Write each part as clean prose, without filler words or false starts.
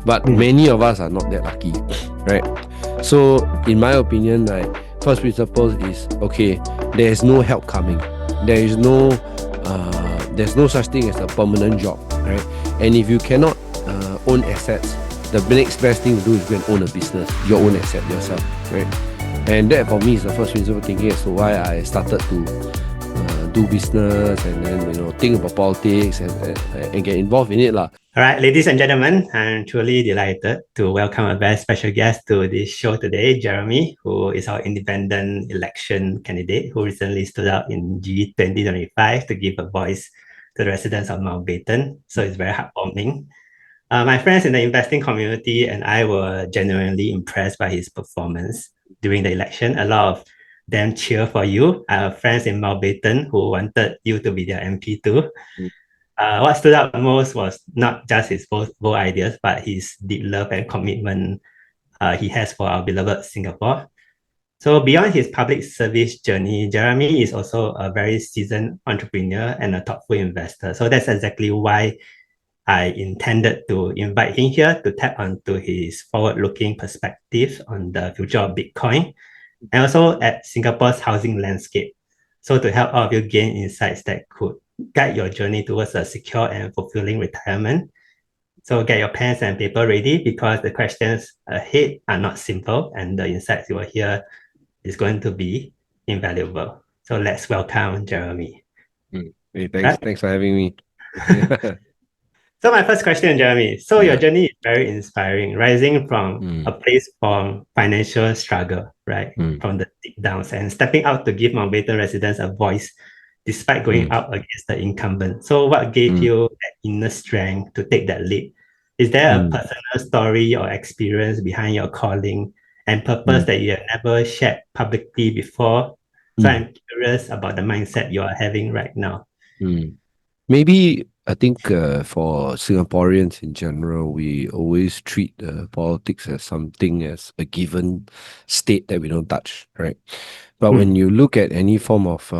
But many of us are not that lucky, right? So in my opinion, like, first principles is, okay, there is no help coming. There's no such thing as a permanent job, right? And if you cannot own assets, the next best thing to do is go and own a business, your own asset yourself, right? And that for me is the first principle thinking as to why I started to do business and then think about politics and get involved in it lah. All right, ladies and gentlemen, I'm truly delighted to welcome a very special guest to this show today, Jeremy, who is our independent election candidate who recently stood out in G 2025 to give a voice to the residents of Mountbatten. So it's very heartwarming. My friends in the investing community and I were genuinely impressed by his performance during the election. A lot of them cheer for you. I have friends in Mountbatten who wanted you to be their MP too. What stood out most was not just his bold ideas, but his deep love and commitment he has for our beloved Singapore. So beyond his public service journey, Jeremy is also a very seasoned entrepreneur and a thoughtful investor. So that's exactly why I intended to invite him here to tap onto his forward-looking perspective on the future of Bitcoin and also at Singapore's housing landscape. So to help all of you gain insights that could guide your journey towards a secure and fulfilling retirement. So get your pens and paper ready because the questions ahead are not simple and the insights you will hear is going to be invaluable. So let's welcome Jeremy. Hey, thanks for having me. So my first question, Jeremy. So your journey is very inspiring, rising from a place from financial struggle, right? From the deep downs and stepping out to give Mountbatten residents a voice despite going up against the incumbent. So what gave you that inner strength to take that leap? Is there a personal story or experience behind your calling and purpose that you have never shared publicly before? So I'm curious about the mindset you are having right now. Maybe I think for Singaporeans in general, we always treat politics as something as a given state that we don't touch, right? But when you look at any form of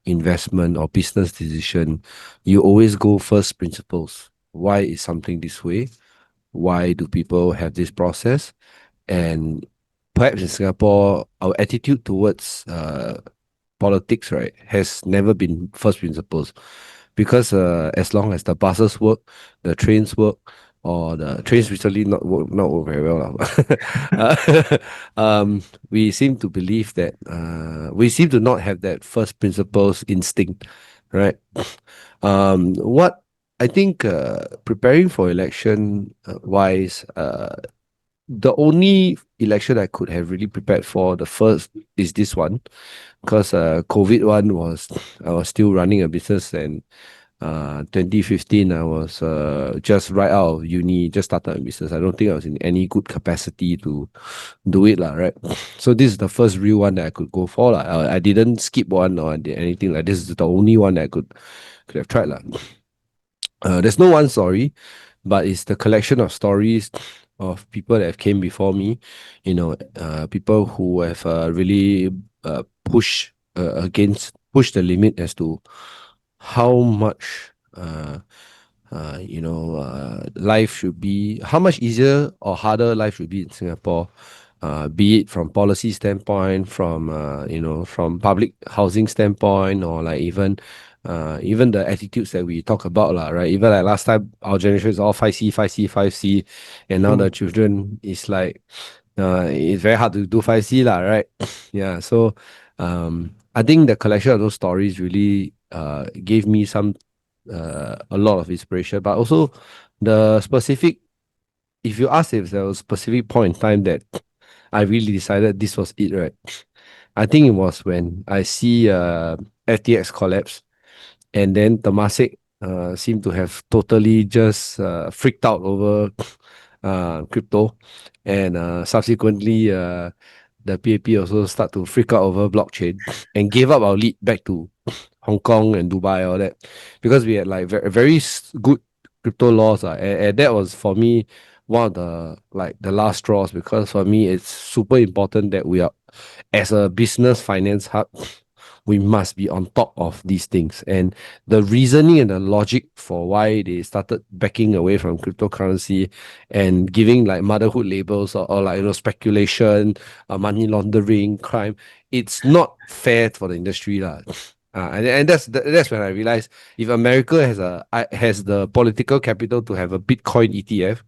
investment or business decision, you always go first principles. Why is something this way? Why do people have this process? And perhaps in Singapore, our attitude towards politics, right, has never been first principles. Because as long as the buses work, the trains work, or the trains recently not work very well. We seem to believe that we seem to not have that first principles instinct, right? What I think preparing for election wise, the only election I could have really prepared for, the first is this one, because COVID one I was still running a business, and 2015 I was just right out of uni, just started a business. I don't think I was in any good capacity to do it right? So this is the first real one that I could go for I didn't skip one or I did anything like this. Is the only one that I could have tried there's no one story, but it's the collection of stories of people that have came before me, people who have really pushed the limit as to how much life should be, how much easier or harder life should be in Singapore, be it from policy standpoint, from from public housing standpoint, or like even the attitudes that we talk about right? Even like last time, our generation is all 5C, 5C, 5C, and now the children is like it's very hard to do 5C right? Yeah, so I think the collection of those stories really gave me a lot of inspiration, but also the specific, if you ask if there was a specific point in time that I really decided this was it, right? I think it was when I see FTX collapse, and then Temasek seemed to have totally just freaked out over crypto, and subsequently the PAP also start to freak out over blockchain and gave up our lead back to Hong Kong and Dubai, all that, because we had like very good crypto laws, and that was for me one of the last straws, because for me it's super important that we are, as a business finance hub, we must be on top of these things. And the reasoning and the logic for why they started backing away from cryptocurrency and giving like motherhood labels, or like, speculation, money laundering, crime, it's not fair for the industry lah. And that's when I realized, if America has the political capital to have a Bitcoin ETF,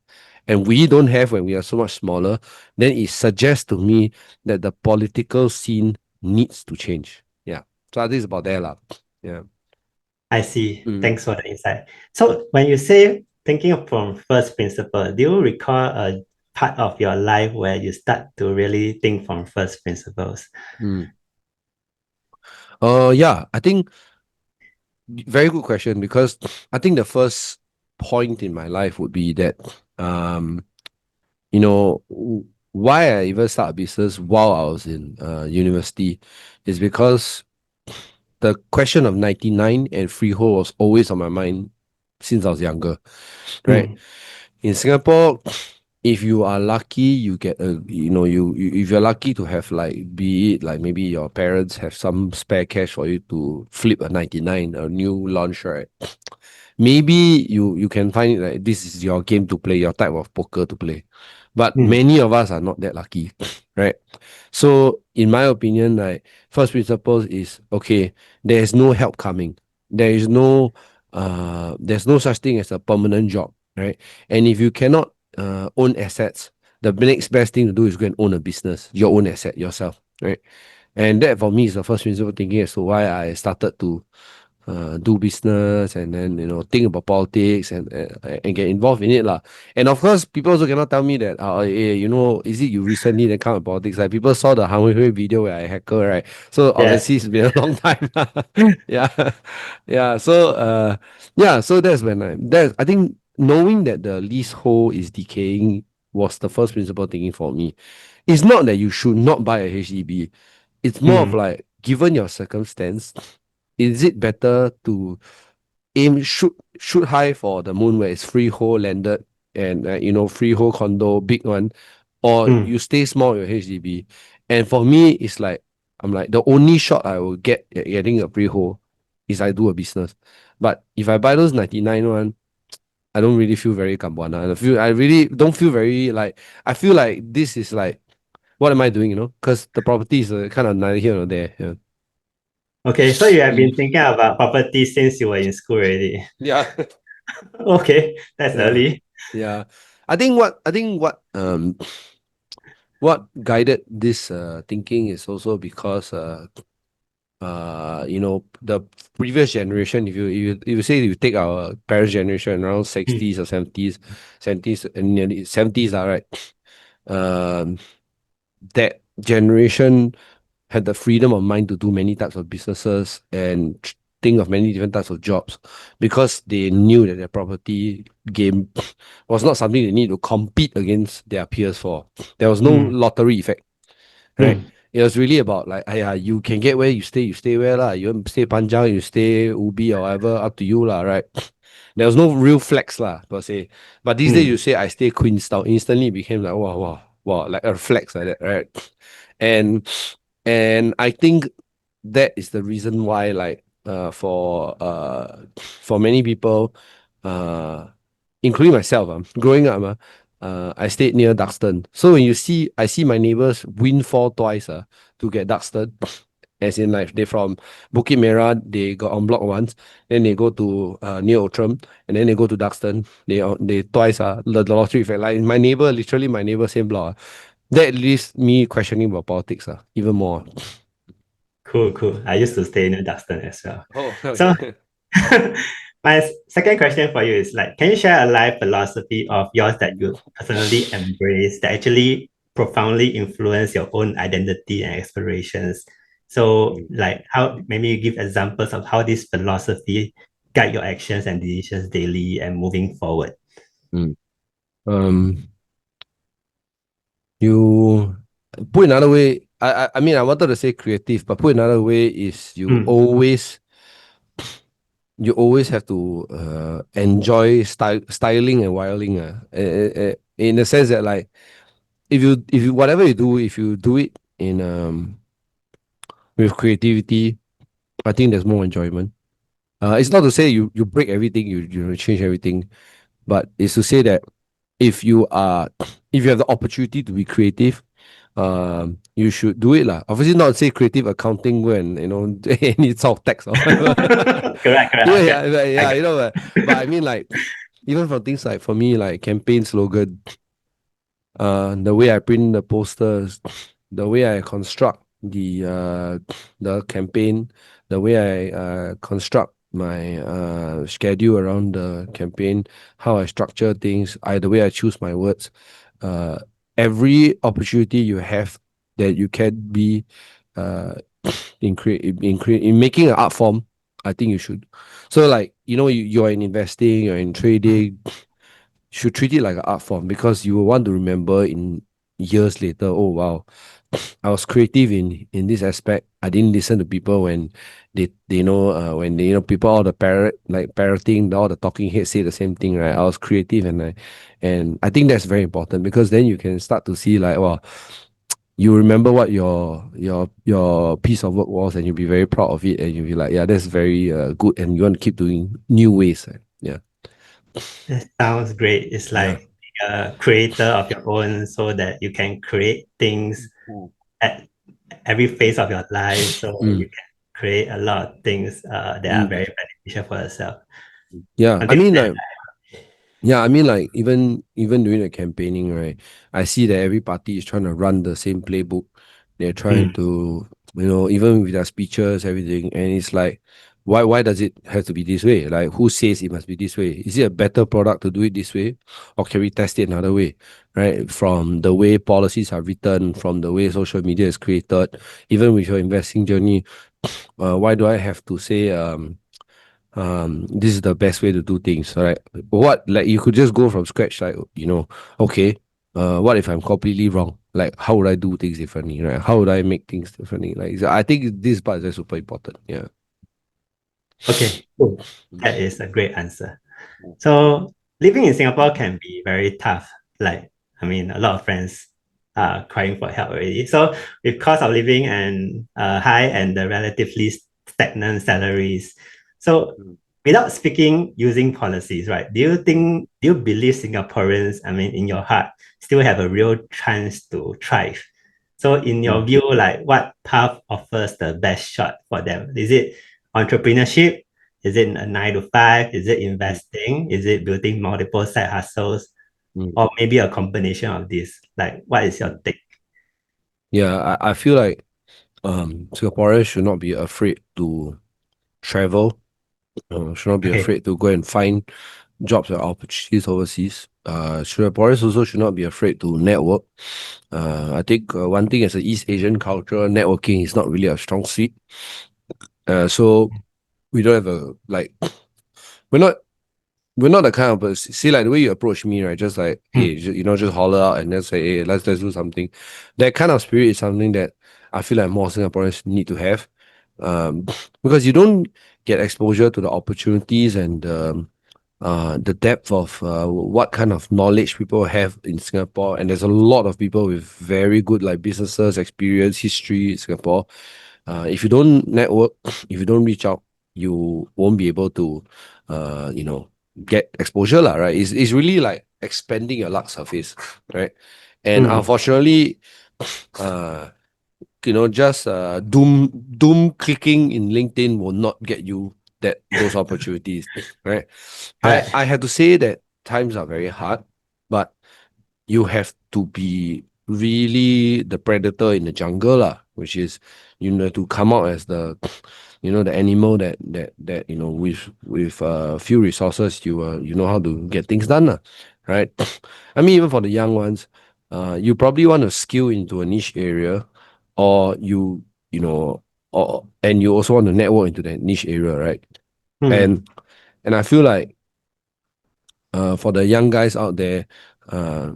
and we don't have when we are so much smaller, then it suggests to me that the political scene needs to change. Yeah. So I think it's about there lah. Yeah. I see. Mm. Thanks for the insight. So when you say thinking from first principle, do you recall a part of your life where you start to really think from first principles? Mm. Yeah, I think very good question, because I think the first point in my life would be that why I even start a business while I was in university is because the question of 99 and freehold was always on my mind since I was younger, right? Mm, In Singapore, if you are lucky, you get if you're lucky to have, like, be it like maybe your parents have some spare cash for you to flip a 99, a new launch, right? Maybe you can find it like this is your game to play, your type of poker to play. But mm, many of us are not that lucky, right? So in my opinion, like, first principles is, okay, there is no help coming. There's no such thing as a permanent job, right? And if you cannot own assets, the next best thing to do is go and own a business, your own asset yourself, right? And that for me is the first principle thinking as to why I started to do business, and then think about politics, and get involved in it lah. And of course, people also cannot tell me that is it you recently then come to politics? Like, people saw the Han Hui video where I hacker, right? So yes. obviously it's been a long time. Yeah, yeah. So that's when I think knowing that the leasehold is decaying was the first principle thinking for me. It's not that you should not buy a HDB. It's more of Mm, like, given your circumstance, is it better to shoot high for the moon where it's freehold landed, and freehold condo, big one, or mm, you stay small your HDB? And for me, it's like, I'm like, the only shot I will get at getting a freehold is I do a business. But if I buy those 99 one, I don't really feel very kambuana. I really don't feel very, like, I feel like this is like, what am I doing? Because the property is kind of neither here nor there. Yeah. okay, so you have Mm. been thinking about property since you were in school already. Yeah. Okay, that's Yeah. early. Yeah. I think what guided this thinking is also because the previous generation, if you say you take our parents' generation around Mm, 60s or 70s and nearly 70s, right? Um that generation had the freedom of mind to do many types of businesses and think of many different types of jobs, because they knew that their property game was not something they need to compete against their peers for. There was no mm, lottery effect, right? mm, It was really about, like, you can get where you stay where lah. You want to stay Panjang, you stay Ubi or whatever, up to you lah, right? There was no real flex lah, per se. But these days you mm. say I stay Queenstown, instantly it became like, wow, wow, wow, like a flex like that, right? And I think that is the reason why, like, for many people, uh including myself, growing up, I stayed near Duxton. So when I see my neighbors windfall twice to get Duxton, as in, like, they from Bukit Merah, they got on block once, then they go to near Outram, and then they go to Duxton. They twice the lottery effect. Like, literally my neighbor, same block. That leaves me questioning about politics even more. Cool, cool. I used to stay in Duxton as well. Oh, So okay. my second question for you is like, can you share a life philosophy of yours that you personally embrace that actually profoundly influence your own identity and aspirations? So like how maybe you give examples of how this philosophy guide your actions and decisions daily and moving forward. Mm. Um, you put another way. I mean, I wanted to say creative, but put another way is, Mm, you always have to enjoy styling and wiring. In the sense that, like, if you whatever you do, if you do it in with creativity, I think there's more enjoyment. It's not to say you break everything, you change everything, but it's to say that if you are if you have the opportunity to be creative, you should do it lah. Obviously, not say creative accounting when any sort of tax or whatever. Correct, correct. Yeah, Okay. yeah, I got but I mean like even for things like for me like campaign slogan, the way I print the posters, the way I construct the campaign, the way I construct my schedule around the campaign, how I structure things, the way I choose my words, uh, every opportunity you have that you can be uh, in making an art form, I think you should. So like you're in investing, you're in trading, should treat it like an art form because you will want to remember in years later. Oh wow, I was creative in this aspect. I didn't listen to people when they know when they people all the parroting all the talking heads say the same thing, right? I was creative and I think that's very important because then you can start to see like well you remember what your piece of work was and you'll be very proud of it and you'll be like yeah that's very good and you want to keep doing new ways, right? Yeah. That sounds great. It's Yeah. like a creator of your own so that you can create things Mm. at every phase of your life. So you Mm. can create a lot of things that are Mm. very beneficial for yourself. Yeah, I Until mean then, like yeah, I mean like even during the campaigning, right? I see that every party is trying to run the same playbook. They're trying mm, to, even with their speeches, everything, and it's like, why does it have to be this way? Like, who says it must be this way? Is it a better product to do it this way, or can we test it another way? Right? From the way policies are written, from the way social media is created, even with your investing journey, why do I have to say this is the best way to do things, right? What, like, you could just go from scratch, like, okay, what if I'm completely wrong? Like, how would I do things differently, right? How would I make things differently? Like, so I think this part is super important. Yeah. okay, cool. That is a great answer. So living in Singapore can be very tough. Like, I mean, a lot of friends are crying for help already. So with cost of living and high and the relatively stagnant salaries. So Mm. without speaking using policies, right? Do you believe Singaporeans, I mean, in your heart, still have a real chance to thrive? So in your Mm. view, like what path offers the best shot for them? Is it entrepreneurship? Is it a 9 to 5? Is it Mm. investing? Is it building multiple side hustles? Mm. Or maybe a combination of this? Like, what is your Mm. take? Yeah, I feel like Singaporeans should not be afraid to travel, should not be Okay. afraid to go and find jobs and opportunities overseas. Singaporeans also should not be afraid to network. I think one thing as an East Asian culture, networking is not really a strong suit. So we don't have a like we're not we're not the kind of person. See, like the way you approach me, right? Just like, Hmm. hey, just holler out and then say, hey, let's do something. That kind of spirit is something that I feel like more Singaporeans need to have, um, because you don't get exposure to the opportunities and the depth of what kind of knowledge people have in Singapore. And there's a lot of people with very good like businesses, experience, history in Singapore. If you don't network, if you don't reach out, you won't be able to, get exposure lah, right? It's really like expanding your luck surface, right? And Hmm. unfortunately, uh, just doom clicking in LinkedIn will not get you those opportunities, right? I Correct. have to say that times are very hard, but you have to be really the predator in the jungle, lah, which is to come out as the animal that with few resources you know how to get things done, lah, right? I mean even for the young ones, you probably want to skill into a niche area, or you know and you also want to network into that niche area, right? Hmm. And I feel like for the young guys out there, uh,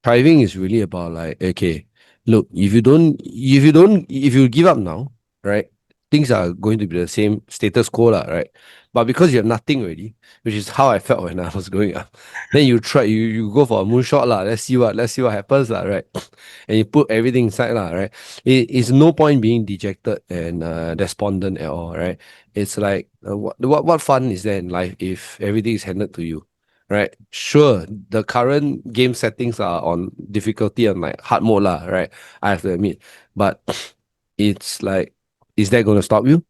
thriving is really about like, okay, look, if you give up now, right? things are going to be the same status quo, lah, right? But because you have nothing already, which is how I felt when I was growing up, then you go for a moonshot, lah. Let's see what happens, lah, right? And you put everything inside, lah, right? It's no point being dejected and despondent at all, right? It's like what fun is there in life if everything is handed to you, right? Sure, the current game settings are on difficulty on like hard mode, lah, right? I have to admit, but it's like, is that going to stop you?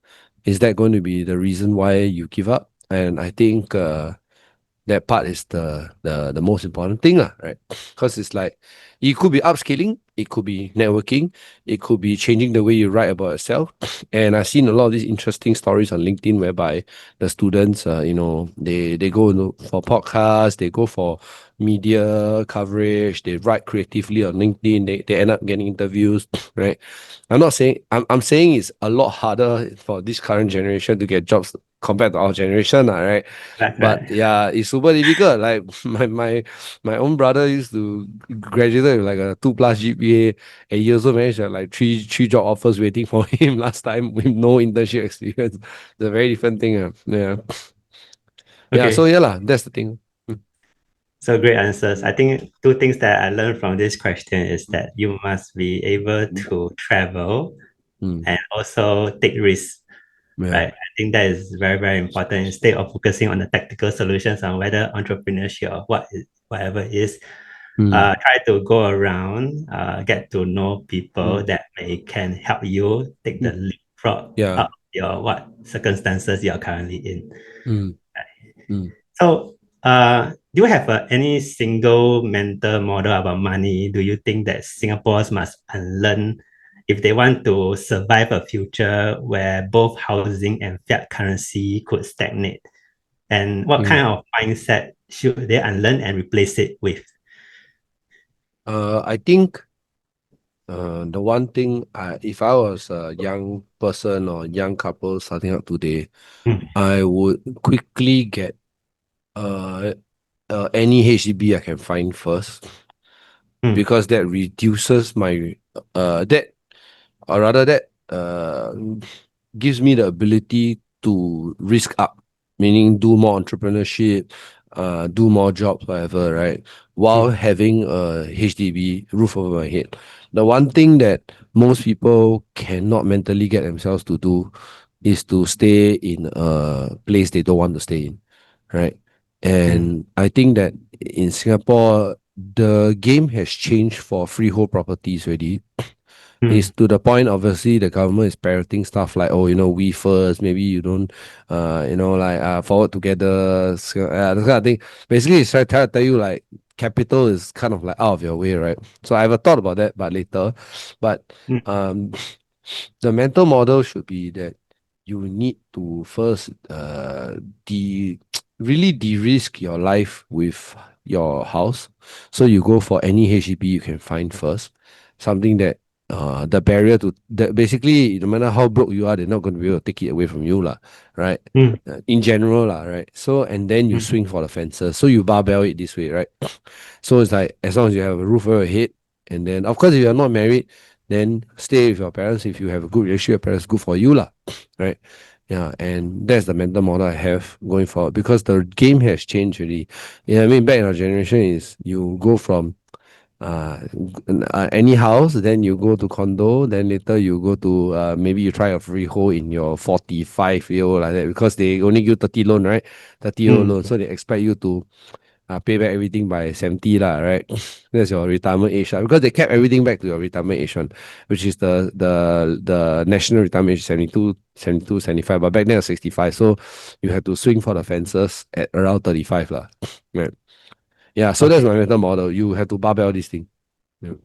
Is that going to be the reason why you give up? And I think that part is the most important thing, lah, right? Because it's like, it could be upskilling, it could be networking, it could be changing the way you write about yourself. And I've seen a lot of these interesting stories on LinkedIn whereby the students, they go for podcasts, they go for media coverage, they write creatively on LinkedIn, they end up getting interviews, right? I'm saying it's a lot harder for this current generation to get jobs compared to our generation, right? Right, But right. yeah, it's super difficult. Like my own brother used to graduate with like a 2+ GPA, and he also managed to have like three job offers waiting for him last time with no internship experience. It's a very different thing. Yeah. Yeah. So Okay. yeah, lah, that's the thing. So great answers. I think two things that I learned from this question is that you must be able to travel Mm. and also take risks, Yeah. right? I think that is very, very important. Instead of focusing on the tactical solutions on whether entrepreneurship or whatever it is, Mm. try to go around, get to know people Mm. that can help you take the Mm. leapfrog Yeah. out of your what circumstances you are currently in. Mm. Mm. So, do you have any single mental model about money? Do you think that Singaporeans must unlearn if they want to survive a future where both housing and fiat currency could stagnate? And what Mm. kind of mindset should they unlearn and replace it with? I think the one thing, if I was a young person or young couple starting out today, Mm, I would quickly get uh, any HDB I can find first, mm, because that reduces my that or rather that gives me the ability to risk up, meaning do more entrepreneurship, do more jobs, whatever, right? While mm, having a HDB roof over my head. The one thing that most people cannot mentally get themselves to do is to stay in a place they don't want to stay in, right? mm, And I think that in Singapore, the game has changed for freehold properties already. It's mm, to the point, obviously, the government is parroting stuff like, oh, we first, maybe you don't, like forward together, this kind of thing. Basically, it's trying to tell you like capital is kind of like out of your way, right? So I have a thought about that, but later. But mm, um, the mental model should be that you need to first de really de-risk your life with your house. So you go for any HDB you can find first. Something that the barrier to that, basically, no matter how broke you are, they're not going to be able to take it away from you, lah, right? mm, In general, lah, right? So and then you mm, swing for the fences. So you barbell it this way, right? So it's like, as long as you have a roof over your head, and then of course if you're not married, then stay with your parents. If you have a good relationship with your parents, good for you, lah. Right? Yeah, and that's the mental model I have going forward, because the game has changed really. Yeah, I mean, back in our generation is you go from uh, any house, then you go to condo, then later you go to maybe you try a freehold in your 45-year-old like that, because they only give 30 loan, right? 30-year-old mm. loan, so they expect you to pay back everything by 70 lah, right? That's your retirement age lah, because they kept everything back to your retirement age one, which is the national retirement age 72, 75, but back then it was 65, so you had to swing for the fences at around 35 lah. Right. Yeah, so that's Okay, my mental model. You have to barbell this thing. Yeah.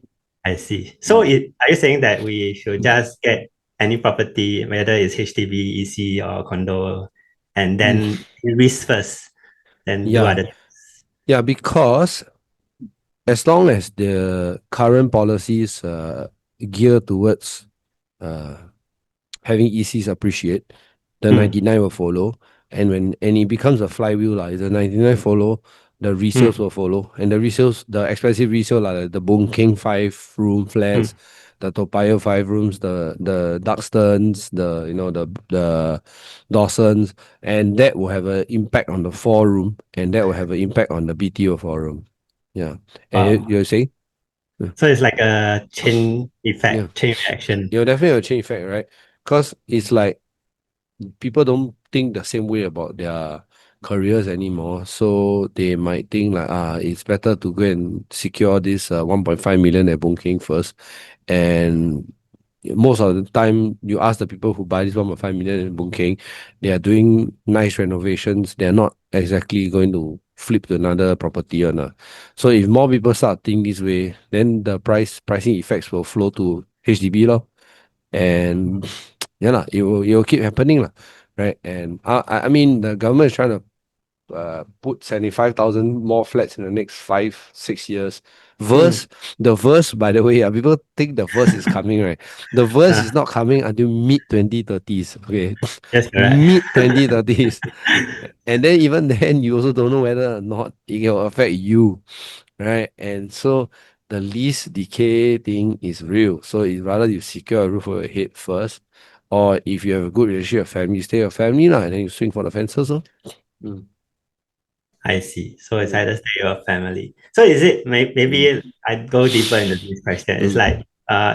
I see. So, Mm. are you saying that we should Mm. just get any property, whether it's HDB, EC, or condo, and Mm. then risk first, then do Yeah, other? yeah, because as long as the current policies gear towards uh, having ECs appreciate, the Mm, 99 will follow. And it becomes a flywheel, like the 99 follow, the resales mm, will follow. And the expensive resale, like the Boon King 5-room mm, flats, the Toa Payoh 5 rooms, the Duxtons, the Dawsons, and that will have an impact on the 4 room, and that will have an impact on the BTO 4 room. Yeah, and Wow. you're saying? So it's like a chain Yeah, effect, chain reaction. you'll definitely have a chain effect, right? Because it's like people don't think the same way about their careers anymore. So they might think like, it's better to go and secure this 1.5 million at Boon Keng first. And most of the time, you ask the people who buy this 1.5 million in Boon Keng, they are doing nice renovations. They're not exactly going to flip to another property or not. So if more people start thinking this way, then the pricing effects will flow to HDB lor. And yeah, lah, it will keep happening, lah, right? And I mean, the government is trying to put 75,000 more flats in the next 5 6 years. Mm. The verse, by the way, people think the verse is coming, right? The verse is not coming until mid 2030s. Okay, Yes, correct. mid 2030s, and then even then, you also don't know whether or not it will affect you, right? And so the least decay thing is real. So it's rather you secure a roof over your head first, or if you have a good relationship with family, stay with your family lah, and then you swing for the fences. So. Mm, I see. So it's mm, either stay or family. So is it mm, maybe I'd go deeper into this question. It's mm, like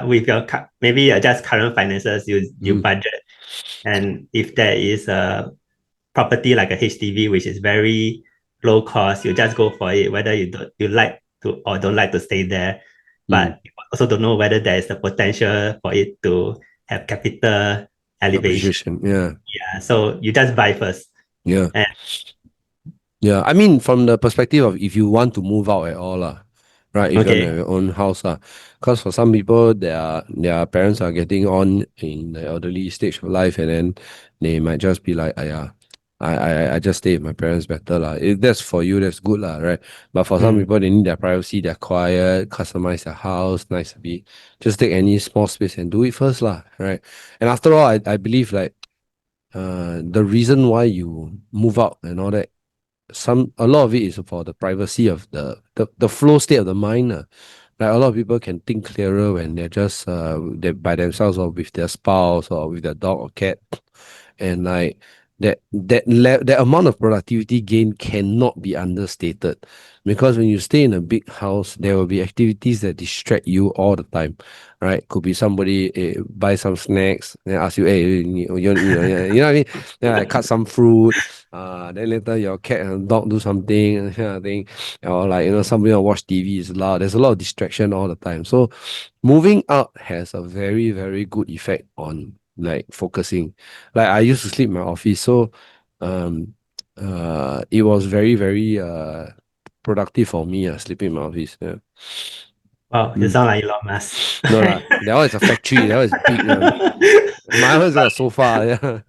with your maybe just current finances, you mm, budget, and if there is a property like a HDB which is very low cost, you just go for it, whether you like to or don't like to stay there, mm. but you also don't know whether there is the potential for it to have capital elevation. Appreciation. Yeah. Yeah, so you just buy first. Yeah. And Yeah, I mean, from the perspective of if you want to move out at all, right? If you want to have okay, your own house, because for some people, their parents are getting on in the elderly stage of life, and then they might just be like, yeah, I just stay with my parents better, lah. If that's for you, that's good, lah, right? But for some mm, people, they need their privacy, they're quiet, customize their house, nice to be. Just take any small space and do it first, lah, right? And after all, I believe like the reason why you move out and all that, a lot of it is for the privacy of the flow state of the mind. Like a lot of people can think clearer when they're just they by themselves or with their spouse or with their dog or cat, and like that amount of productivity gain cannot be understated, because when you stay in a big house, there will be activities that distract you all the time, right? Could be somebody buy some snacks, then ask you, hey, you know what I mean? Then like cut some fruit, then later your cat and dog do something, and kind of thing, or like somebody will watch TV is loud. There's a lot of distraction all the time. So moving out has a very, very good effect on like focusing. Like I used to sleep in my office, so um it was very, very productive for me, sleeping in my office. Yeah. wow, you Mm. sound like Elon Musk. No lah, that one is a factory. That one is big one. My one is a sofa. Yeah.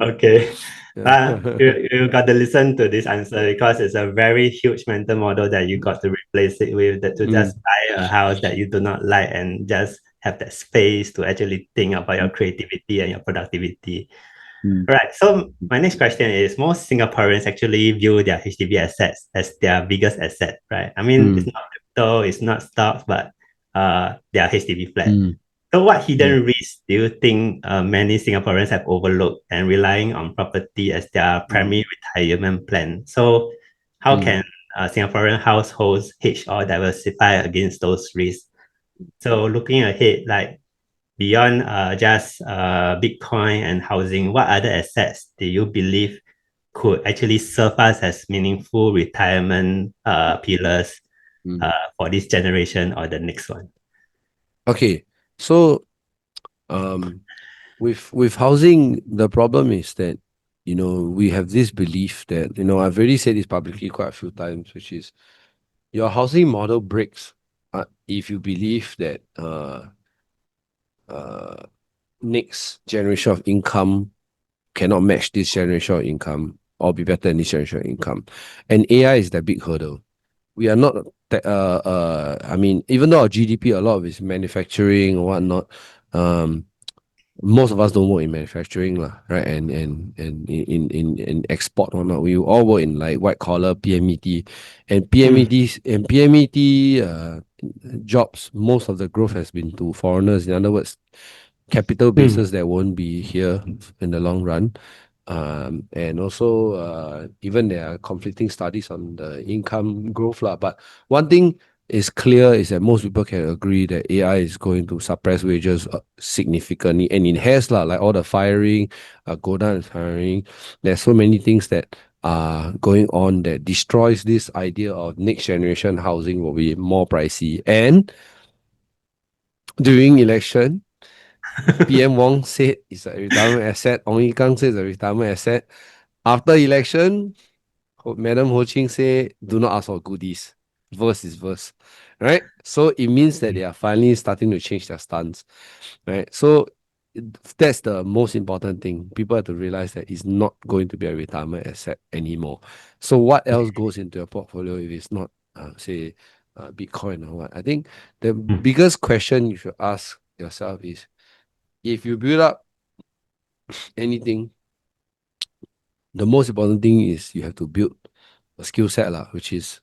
Okay. Yeah. You got to listen to this answer because it's a very huge mental model that you got to replace it with, that to just Mm, buy a house that you do not like and just have that space to actually think about your creativity and your productivity. mm, Right. So my next question is, most Singaporeans actually view their HDB assets as their biggest asset, right? I mean, it's mm, not crypto, it's not stocks, but their HDB flat. mm, So what yeah. hidden risks do you think many Singaporeans have overlooked and relying on property as their Mm, primary retirement plan? So how mm, can Singaporean households hedge or diversify against those risks? So looking ahead, like beyond just Bitcoin and housing, what other assets do you believe could actually serve us as meaningful retirement pillars mm. for this generation or the next one? Okay, so um with housing, the problem is that we have this belief that I've already said this publicly quite a few times, which is your housing model breaks if you believe that uh next generation of income cannot match this generation of income or be better than this generation of income. And AI is that big hurdle. We are not I mean, even though our GDP, a lot of it is manufacturing or whatnot, um most of us don't work in manufacturing, lah, right? And in export or not, we all work in like white collar PMET, and Mm, PMET jobs. Most of the growth has been to foreigners. In other words, capital mm, bases that won't be here in the long run. And also, even there are conflicting studies on the income growth, lah. But one thing is clear is that most people can agree that AI is going to suppress wages significantly, and it has, lah. Like all the firing, go down is firing. There's so many things that are going on that destroys this idea of next generation housing will be more pricey. And during election, PM Wong said it's a retirement asset. Ong Yi Kang said it's a retirement asset. After election, Madam Ho Ching say, do not ask for goodies. Verse is verse. Right? So it means that they are finally starting to change their stance. Right? So that's the most important thing. People have to realize that it's not going to be a retirement asset anymore. So what else goes into your portfolio if it's not, say, Bitcoin or what? I think the mm, biggest question you should ask yourself is, if you build up anything, the most important thing is you have to build a skill set, lah, which is,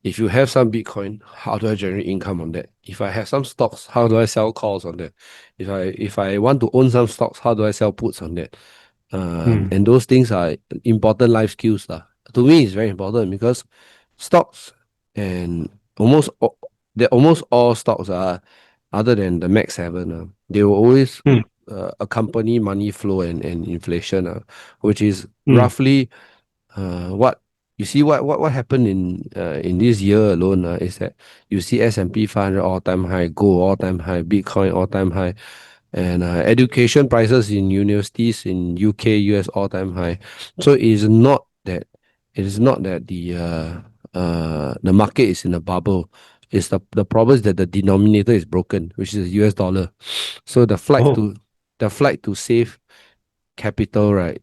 if you have some Bitcoin, how do I generate income on that? If I have some stocks, how do I sell calls on that? If I want to own some stocks, how do I sell puts on that? mm, And those things are important life skills, lah. To me, it's very important because stocks and almost all stocks are, other than the Max 7, they will always mm, accompany money flow and inflation, which is mm, roughly what you see. What happened in this year alone, is that you see S&P 500 all-time high, gold all-time high, Bitcoin all-time high, and education prices in universities in UK, US all-time high. So it is not that the market is in a bubble. It's the problem is that the denominator is broken, which is the US dollar. So oh, the flight to save capital, right,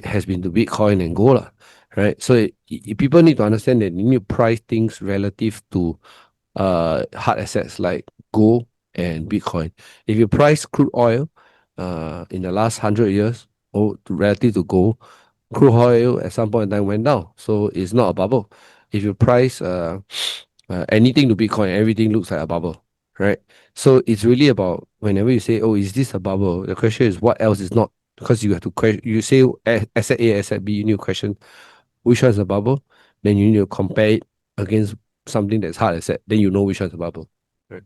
has been to Bitcoin and gold, lah, right? So people need to understand that you need to price things relative to hard assets like gold and Bitcoin. If you price crude oil in the last 100 years, relative to gold, crude oil at some point in time went down. So it's not a bubble. If you price anything to Bitcoin, everything looks like a bubble, right? So it's really about, whenever you say, oh, is this a bubble? The question is, what else is not? Because you have to question, you say asset A, asset B, you need to question which one is a bubble. Then you need to compare it against something that's hard asset. Then you know which one's a bubble. Right.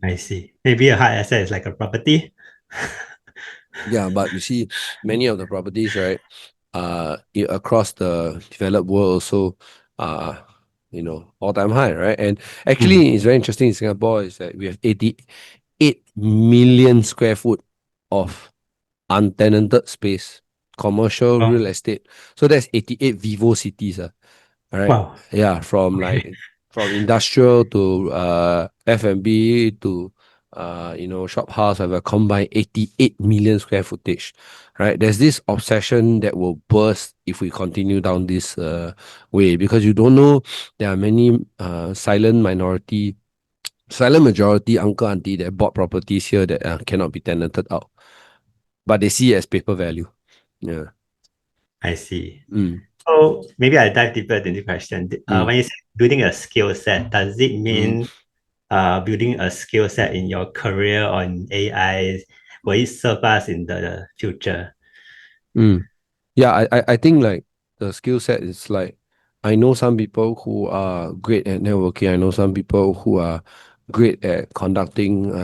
I see. Maybe a hard asset is like a property. Yeah, but you see, many of the properties, right, across the developed world also, uh, all-time high, right? And Mm, actually, it's very interesting in Singapore is that we have 88 million square foot of untenanted space, commercial oh, real estate. So that's 88 Vivo cities. All right. wow. Yeah, Okay. from industrial to F&B to shop house have a combined 88 million square footage. Right. There's this obsession that will burst if we continue down this way, because you don't know, there are many silent majority uncle auntie that bought properties here that cannot be tenanted out, but they see it as paper value. Yeah. I see. Mm, So maybe I dive deeper into the question. mm, When you say building a skill set, does it mm, mean building a skill set in your career on AI? Will it serve us in the future? mm. Yeah, I think like the skill set is like, I know some people who are great at networking. I know some people who are great at conducting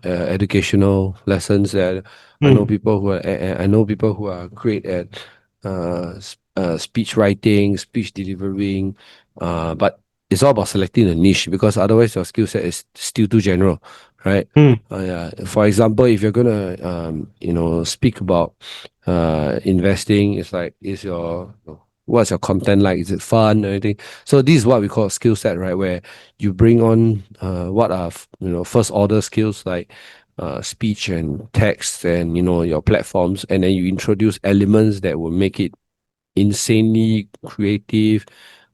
educational lessons. That Mm, I know people who are great at speech writing, speech delivering. But it's all about selecting a niche, because otherwise your skill set is still too general, right? mm, Yeah. For example, if you're gonna speak about investing, it's like, what's your content like? Is it fun or anything? So this is what we call a skill set, right? Where you bring on what are first order skills like speech and text and your platforms, and then you introduce elements that will make it insanely creative,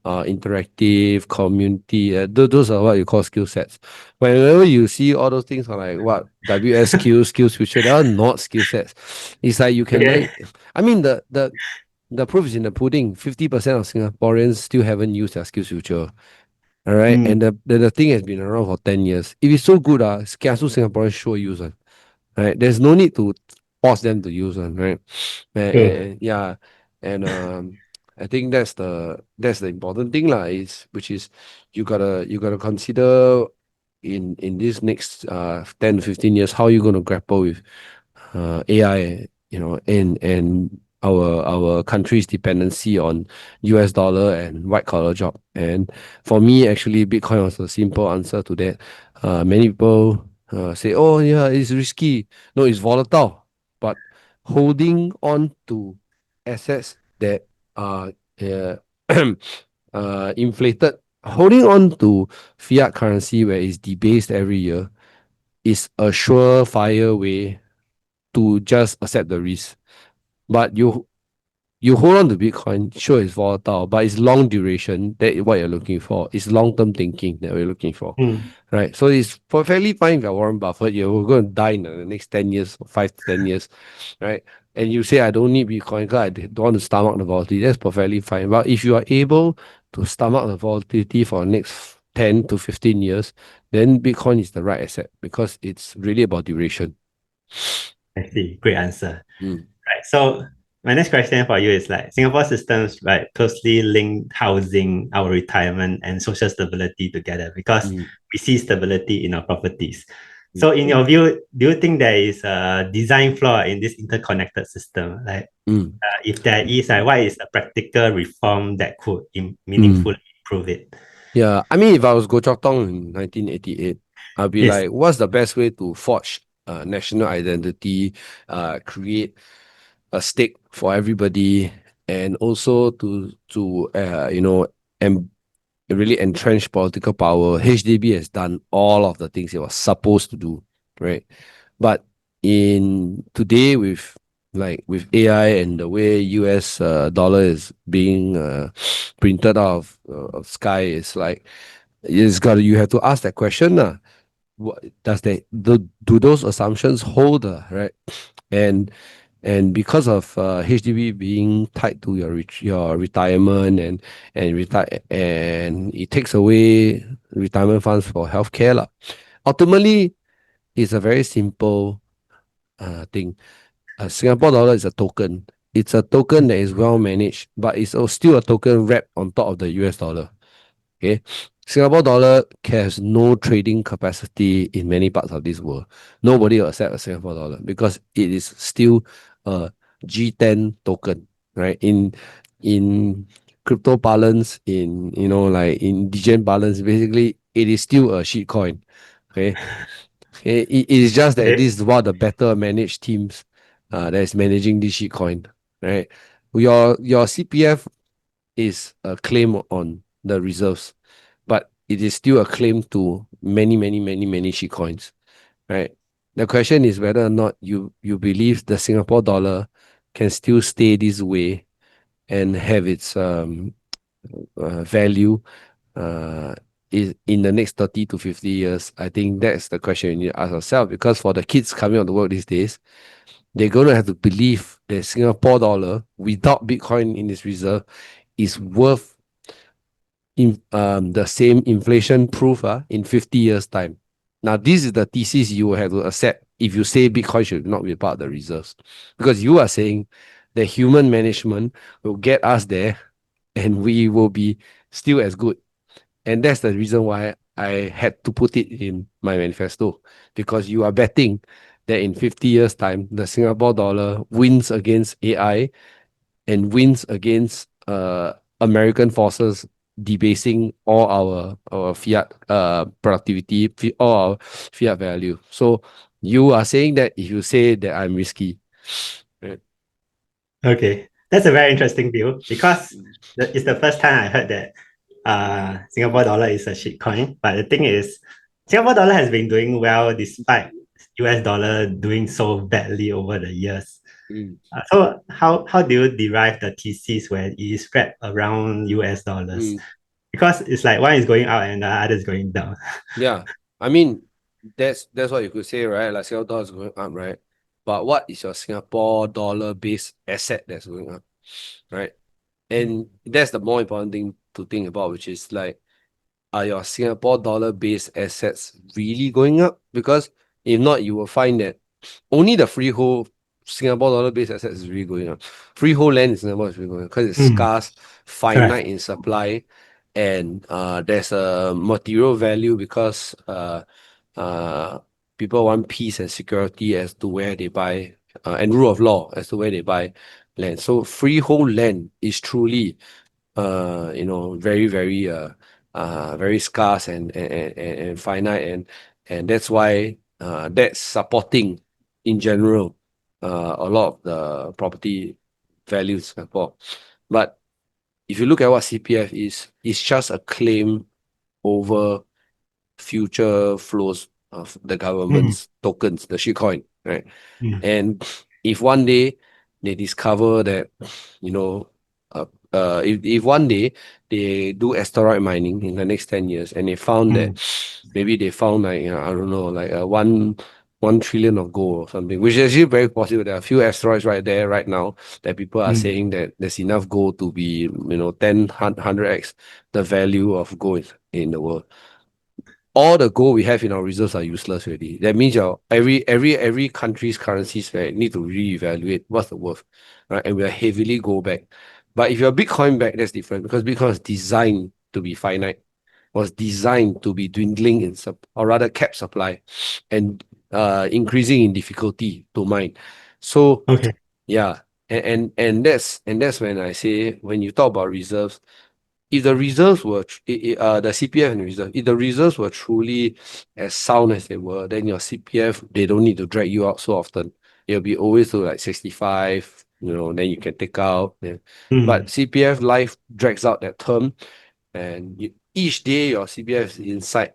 interactive, community. Those are what you call skill sets. Whenever you see all those things are like what WSQ, skills future, they are not skill sets. It's like you can learn. Okay. I mean, the proof is in the pudding. 50% of Singaporeans still haven't used their skills future. All right. Mm, And the thing has been around for 10 years. If it's so good, kiasu Singaporeans sure use it. Right. There's no need to force them to use one, right? true. Yeah. And I think that's the important thing, lah, is which is you gotta consider in this next 10 to 15 years how you're gonna grapple with AI, and our country's dependency on US dollar and white collar job. And for me, actually, Bitcoin was a simple answer to that. Many people say, "Oh, yeah, it's risky." No, it's volatile. But holding on to assets that are uh, inflated, holding on to fiat currency where it's debased every year is a surefire way to just accept the risk. But you hold on to Bitcoin, sure it's volatile, but it's long duration. That is what you're looking for. It's long-term thinking that we're looking for. Mm, Right. So it's perfectly fine if you're Warren Buffett. You're going to die in the next 10 years, or 5 to 10 years, right? And you say, I don't need Bitcoin because I don't want to stomach the volatility. That's perfectly fine. But if you are able to stomach the volatility for the next 10 to 15 years, then Bitcoin is the right asset because it's really about duration. I see. Great answer. Mm, Right. So my next question for you is like Singapore systems, right, closely link housing, our retirement, and social stability together because mm, we see stability in our properties. mm, So in your view, do you think there is a design flaw in this interconnected system? Like mm, if there is, like, what is a practical reform that could mm. meaningfully improve it? Yeah, I mean, if I was Goh Chok Tong in 1988, I'd be Yes. like, what's the best way to forge national identity, create a stake for everybody, and also to and really entrench political power. HDB has done all of the things it was supposed to do, right? But in today with AI and the way US dollar is being printed out of sky, it's like you have to ask that question. What does do those assumptions hold, right? And and because of HDB being tied to your retirement and retire and it takes away retirement funds for healthcare lah. Ultimately, it's a very simple thing. Singapore dollar is a token. It's a token that is well managed, but it's still a token wrapped on top of the US dollar. Okay, Singapore dollar has no trading capacity in many parts of this world. Nobody will accept a Singapore dollar because it is still a G10 token, right? In crypto parlance, in like in degen parlance, basically it is still a shit coin. Okay, it is just that Okay. this is one of the better managed teams that is managing this shit coin, right? Your CPF is a claim on the reserves, but it is still a claim to many, many, many, many shit coins, right? The question is whether or not you believe the Singapore dollar can still stay this way and have its value is in the next 30 to 50 years. I think that's the question you need to ask yourself, because for the kids coming on the world these days, they're going to have to believe that Singapore dollar without Bitcoin in its reserve is worth the same inflation proof in 50 years time. Now this is the thesis you will have to accept if you say Bitcoin should not be part of the reserves, because you are saying that human management will get us there and we will be still as good. And that's the reason why I had to put it in my manifesto, because you are betting that in 50 years time the Singapore dollar wins against AI and wins against American forces debasing all our fiat productivity, all our fiat value. So you are saying that if you say that I'm risky, right? Okay. That's a very interesting view because it's the first time I heard that Singapore dollar is a shit coin. But the thing is, Singapore dollar has been doing well despite US dollar doing so badly over the years. Mm, So how do you derive the thesis where it is spread around US dollars? mm. Because it's like one is going up and the other is going down. Yeah, I mean that's what you could say, right? Like Singapore dollar is going up, right? But what is your Singapore dollar based asset that's going up, right? And that's the more important thing to think about, which is like, are your Singapore dollar based assets really going up? Because if not, you will find that only the freehold Singapore dollar based assets is really going up. Freehold land in Singapore is really going up because it's Mm, scarce, correct. finite in supply, and there's a material value because uh, people want peace and security as to where they buy, and rule of law as to where they buy land. So freehold land is truly very, very very scarce and finite, and that's why that's supporting in general a lot of the property values in Singapore. But if you look at what CPF is, it's just a claim over future flows of the Mm, government's tokens, the shitcoin, right? mm, And if one day they discover that, you know, if one day they do asteroid mining in the next 10 years and they found that mm, maybe they found like, I don't know, like 1 trillion of gold or something, which is actually very possible. There are a few asteroids right there right now that people are mm, saying that there's enough gold to be, 100x the value of gold in the world. All the gold we have in our reserves are useless already. That means your every country's currencies, right, need to reevaluate what's the worth, right? And we are heavily gold back. But if you're Bitcoin back, that's different because Bitcoin is designed to be finite, was designed to be dwindling in or rather cap supply, and increasing in difficulty to mine. So okay. yeah, and that's when I say, when you talk about reserves, if the reserves were the CPF and reserve, if the reserves were truly as sound as they were, then your CPF, they don't need to drag you out so often. It'll be always to like 65, then you can take out. Yeah. But Mm, CPF life drags out that term, and each day your CPF is inside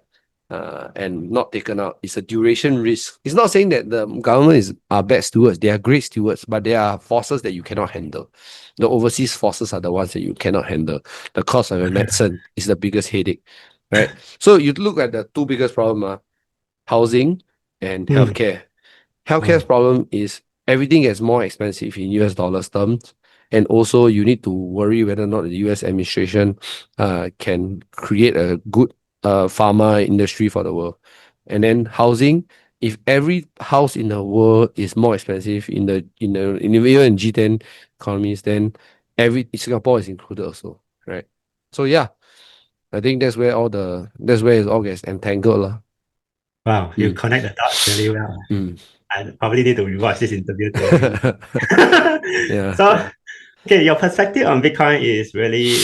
and not taken out. It's a duration risk. It's not saying that the government are bad stewards. They are great stewards, but there are forces that you cannot handle. The overseas forces are the ones that you cannot handle. The cost of your medicine is the biggest headache, right? So you look at the two biggest problems, housing and mm, healthcare. Healthcare's oh, problem is everything gets more expensive in US dollars terms. And also you need to worry whether or not the US administration can create a good pharma industry for the world. And then housing, if every house in the world is more expensive even in G10 economies, then every Singapore is included also, right? So yeah, I think that's where it all gets entangled lah. wow, you Mm. connect the dots really well. Mm. I probably need to rewatch this interview to really. Yeah. So, okay, your perspective on Bitcoin is really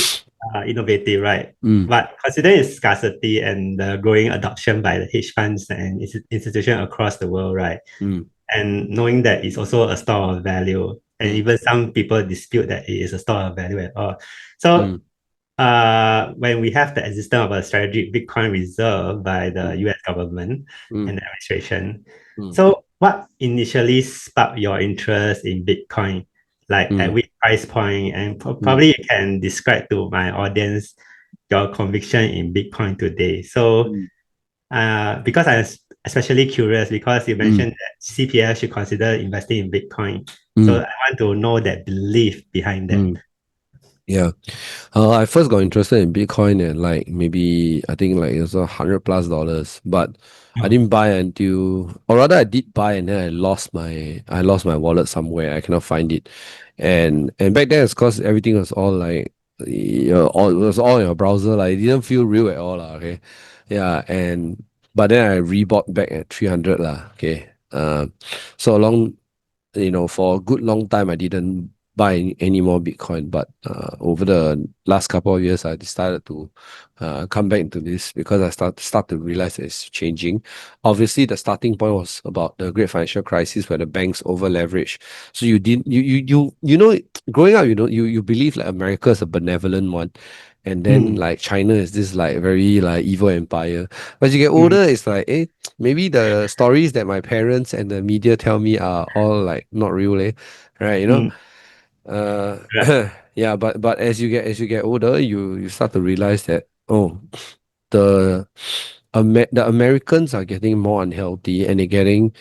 innovative, right? Mm. But considering its scarcity and the growing adoption by the hedge funds and institutions across the world, right? Mm. And knowing that it's also a store of value, and Mm. even some people dispute that it is a store of value at all. So, Mm. when we have the existence of a strategic Bitcoin reserve by the Mm. US government Mm. and the administration, Mm. so what initially sparked your interest in Bitcoin? Like at Mm. which price point? And Mm. probably you can describe to my audience your conviction in Bitcoin today. So, Mm. because I'm especially curious because you Mm. mentioned that CPF should consider investing in Bitcoin. So Mm. I want to know that belief behind that. Mm. Yeah. I first got interested in Bitcoin at like maybe I think like it was $100+, but I Oh. didn't buy until, or rather I did buy and then I lost my wallet somewhere. I cannot find it, and back then it's because everything was all like, it was all in your browser. Like it didn't feel real at all lah. Okay, yeah, but then I rebought back at 300 lah. Okay, so along, for a good long time, I didn't buy any more Bitcoin. But over the last couple of years, I decided to come back into this because I start to realize that it's changing. Obviously, the starting point was about the great financial crisis where the banks over leveraged. So you didn't you growing up, you believe like America is a benevolent one. and then like China is this like very like evil empire. But as you get older, it's like, maybe the stories that my parents and the media tell me are all like not real, right? Right. Yeah, but as you get older, you start to realize that, the the Americans are getting more unhealthy, and they're getting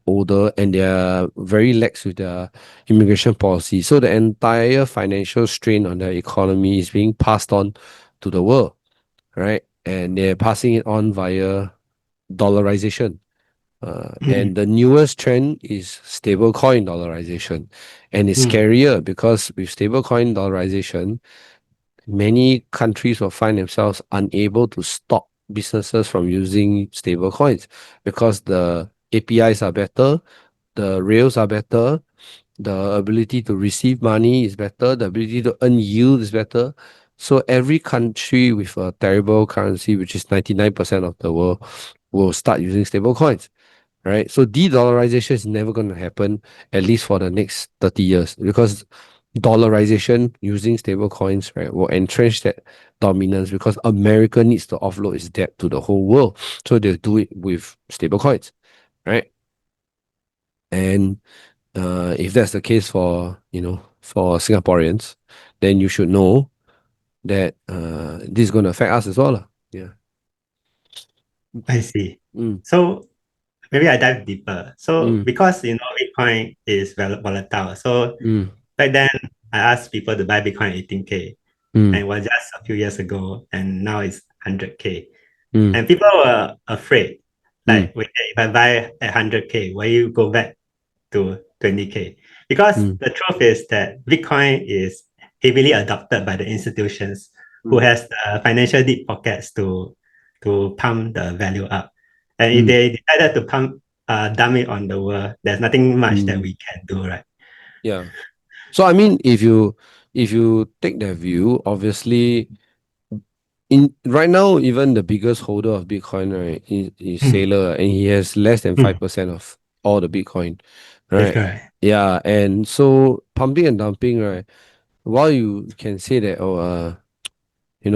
older, and they're very lax with their immigration policy. So the entire financial strain on their economy is being passed on to the world, right? And they're passing it on via dollarization. And the newest trend is stablecoin dollarization. And it's scarier because with stablecoin dollarization, many countries will find themselves unable to stop businesses from using stable coins because the APIs are better, the rails are better, the ability to receive money is better, the ability to earn yield is better. So every country with a terrible currency, which is 99% of the world, will start using stable coins, right? So de-dollarization is never going to happen, at least for the next 30 years, because dollarization using stable coins, right, will entrench that dominance because America needs to offload its debt to the whole world. So they'll do it with stable coins, right? And if that's the case for Singaporeans, then you should know that this is going to affect us as well. Yeah. I see. Mm, So maybe I dive deeper. So mm, because Bitcoin is volatile. So mm, back then I asked people to buy Bitcoin at 18K, and mm, it was just a few years ago, and now it's 100K. mm, And people were afraid. mm, Like, wait, if I buy at 100K, will you go back to 20K? Because mm, the truth is that Bitcoin is heavily adopted by the institutions who mm, has the financial deep pockets to pump the value up. And if mm, they decided to dump it on the world, there's nothing much that mm. we can do, right? Yeah. So I mean, if you take that view, obviously, in right now, even the biggest holder of Bitcoin, right, is Hmm. Sailor, and he has less than Hmm. 5% of all the Bitcoin, That's right? correct. Yeah, and so pumping and dumping, right? While you can say that,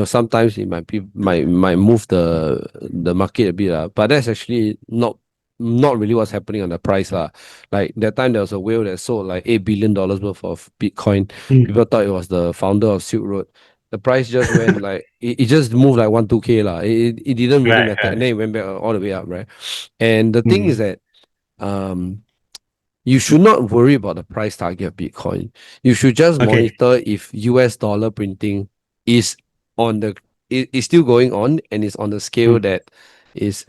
sometimes it might move the market a bit, but that's actually not really what's happening on the price, lah. Like that time there was a whale that sold like $8 billion worth of Bitcoin. Hmm. People thought it was the founder of Silk Road. The price just went like it just moved like 1-2K lah. It didn't really Right, matter, and right. then it went back all the way up, right? And the thing is Hmm. that um you should not worry about the price target of Bitcoin. You should just Okay. monitor if US dollar printing is on the is still going on, and is on the scale Hmm. that is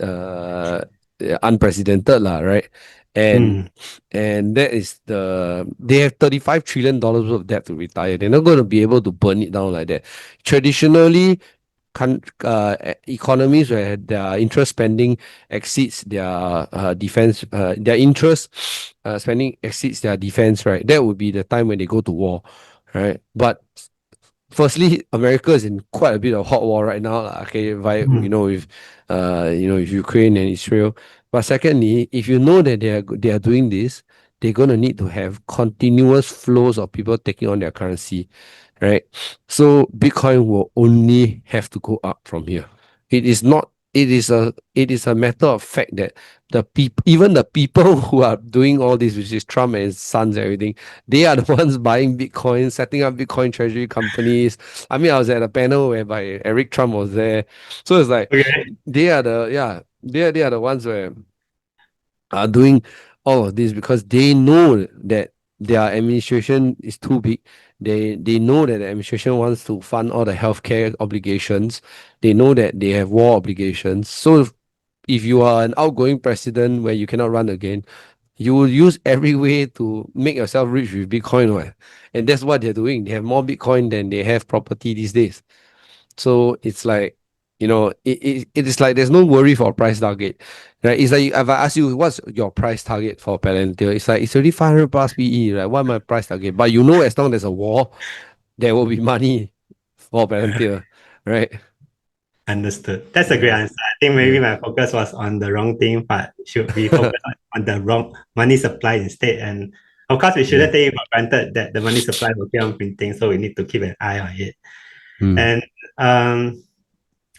unprecedented lah, right? And Hmm. and that is they have $35 trillion worth of debt to retire. They're not going to be able to burn it down like that. Traditionally, economies where their interest spending exceeds their defense, their interest spending exceeds their defense, right? That would be the time when they go to war, right? But firstly, America is in quite a bit of hot war right now, lah, okay, Hmm. with Ukraine and Israel. But secondly, if you know that they are doing this, they're gonna need to have continuous flows of people taking on their currency, right? So Bitcoin will only have to go up from here. It is not. It is a matter of fact that even the people who are doing all this, which is Trump and his sons, and everything, they are the ones buying Bitcoin, setting up Bitcoin treasury companies. I mean, I was at a panel whereby Eric Trump was there. So it's like Okay. they are the ones where are doing all of this because they know that their administration is too big. They know that the administration wants to fund all the healthcare obligations. They know that they have war obligations. So if you are an outgoing president where you cannot run again, you will use every way to make yourself rich with Bitcoin, right? And that's what they're doing. They have more Bitcoin than they have property these days. So it's like, it is like there's no worry for price target, right? It's like if I ask you what's your price target for Palantir, it's like it's already 500 plus PE, right? What my price target? But as long as there's a war, there will be money for Palantir, right? Understood. That's a great Yeah, answer. I think maybe yeah, my focus was on the wrong thing, but should be focused on the wrong money supply instead. And of course, we yeah, shouldn't take it for granted that the money supply will keep on printing, so we need to keep an eye on it. Mm. And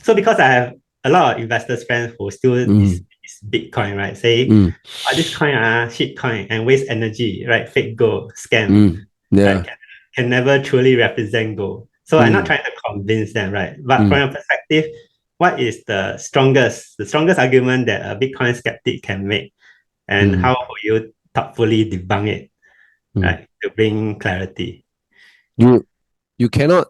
so because I have a lot of investors friends who still Mm. is Bitcoin, right? Say, Mm. this coin shit coin and waste energy, right? Fake gold, scam, Mm. right? Yeah. Can never truly represent gold. So I'm not Mm. trying to convince them, right? But from Mm. your perspective, what is the strongest argument that a Bitcoin skeptic can make, and Mm. how will you thoughtfully debunk it, Mm. right, to bring clarity? You cannot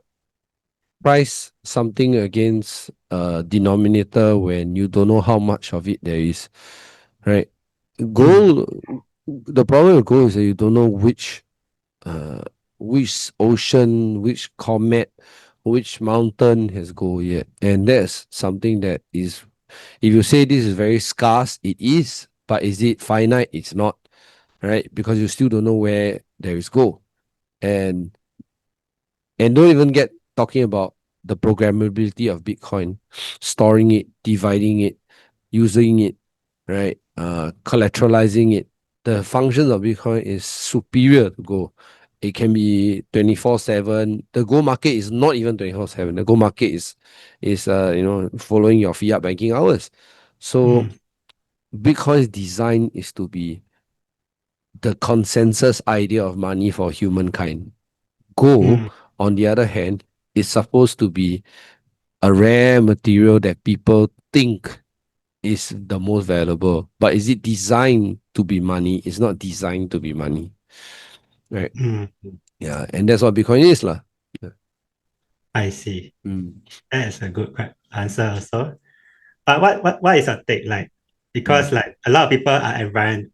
price something against a denominator when you don't know how much of it there is, right? Mm, Gold, the problem with gold is that you don't know uh which ocean, which comet, which mountain has gold yet, and that's something that is, if you say this is very scarce, it is, but is it finite? It's not, right? Because you still don't know where there is gold. And And don't even get talking about the programmability of Bitcoin, storing it, dividing it, using it, right? Collateralizing it. The functions of Bitcoin is superior to gold. It can be 24/7. The gold market is not even 24/7. The gold market is following your fiat banking hours. So mm, Bitcoin's design is to be the consensus idea of money for humankind. Gold, mm, on the other hand, is supposed to be a rare material that people think is the most valuable. But is it designed to be money? It's not designed to be money. Right. mm. Yeah. And that's what Bitcoin is, lah. Yeah. I see. Mm. That is a good answer also. But what is your take like? Mm. Because like a lot of people are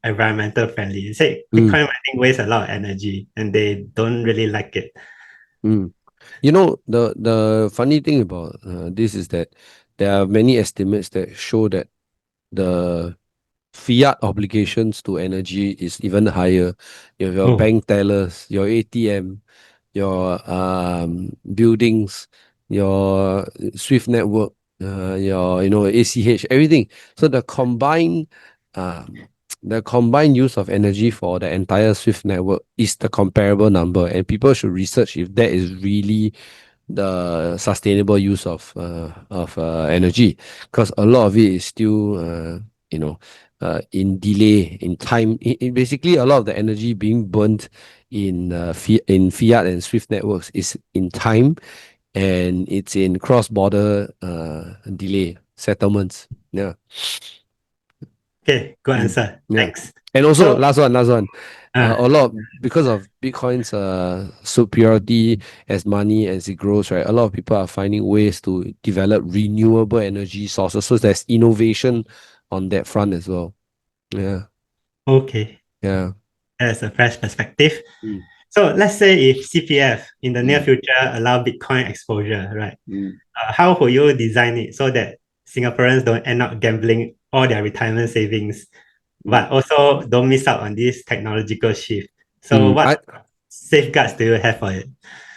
environmental friendly. You say Mm. Bitcoin mining wastes a lot of energy and they don't really like it. Mm. The funny thing about this is that there are many estimates that show that the fiat obligations to energy is even higher. You have your Oh, bank tellers, your ATM, your buildings, your Swift network, your ACH, everything. So um, the combined use of energy for the entire Swift network is the comparable number, and people should research if that is really the sustainable use of energy, because a lot of it is still you know in delay in time. Basically, a lot of the energy being burnt in fiat and Swift networks is in time, and it's in cross-border delay settlements. Yeah. okay, good Mm. answer. Yeah. Thanks. And also, So, last one. uh, A lot because of Bitcoin's superiority as money as it grows, right? A lot of people are finding ways to develop renewable energy sources. So there's innovation on that front as well. Yeah. okay, Yeah. that's a fresh perspective. Mm. So let's say if CPF in the near Mm. future allow Bitcoin exposure, right? Mm. How will you design it so that Singaporeans don't end up gambling all their retirement savings, Mm. but also don't miss out on this technological shift? So Mm. what safeguards do you have for it?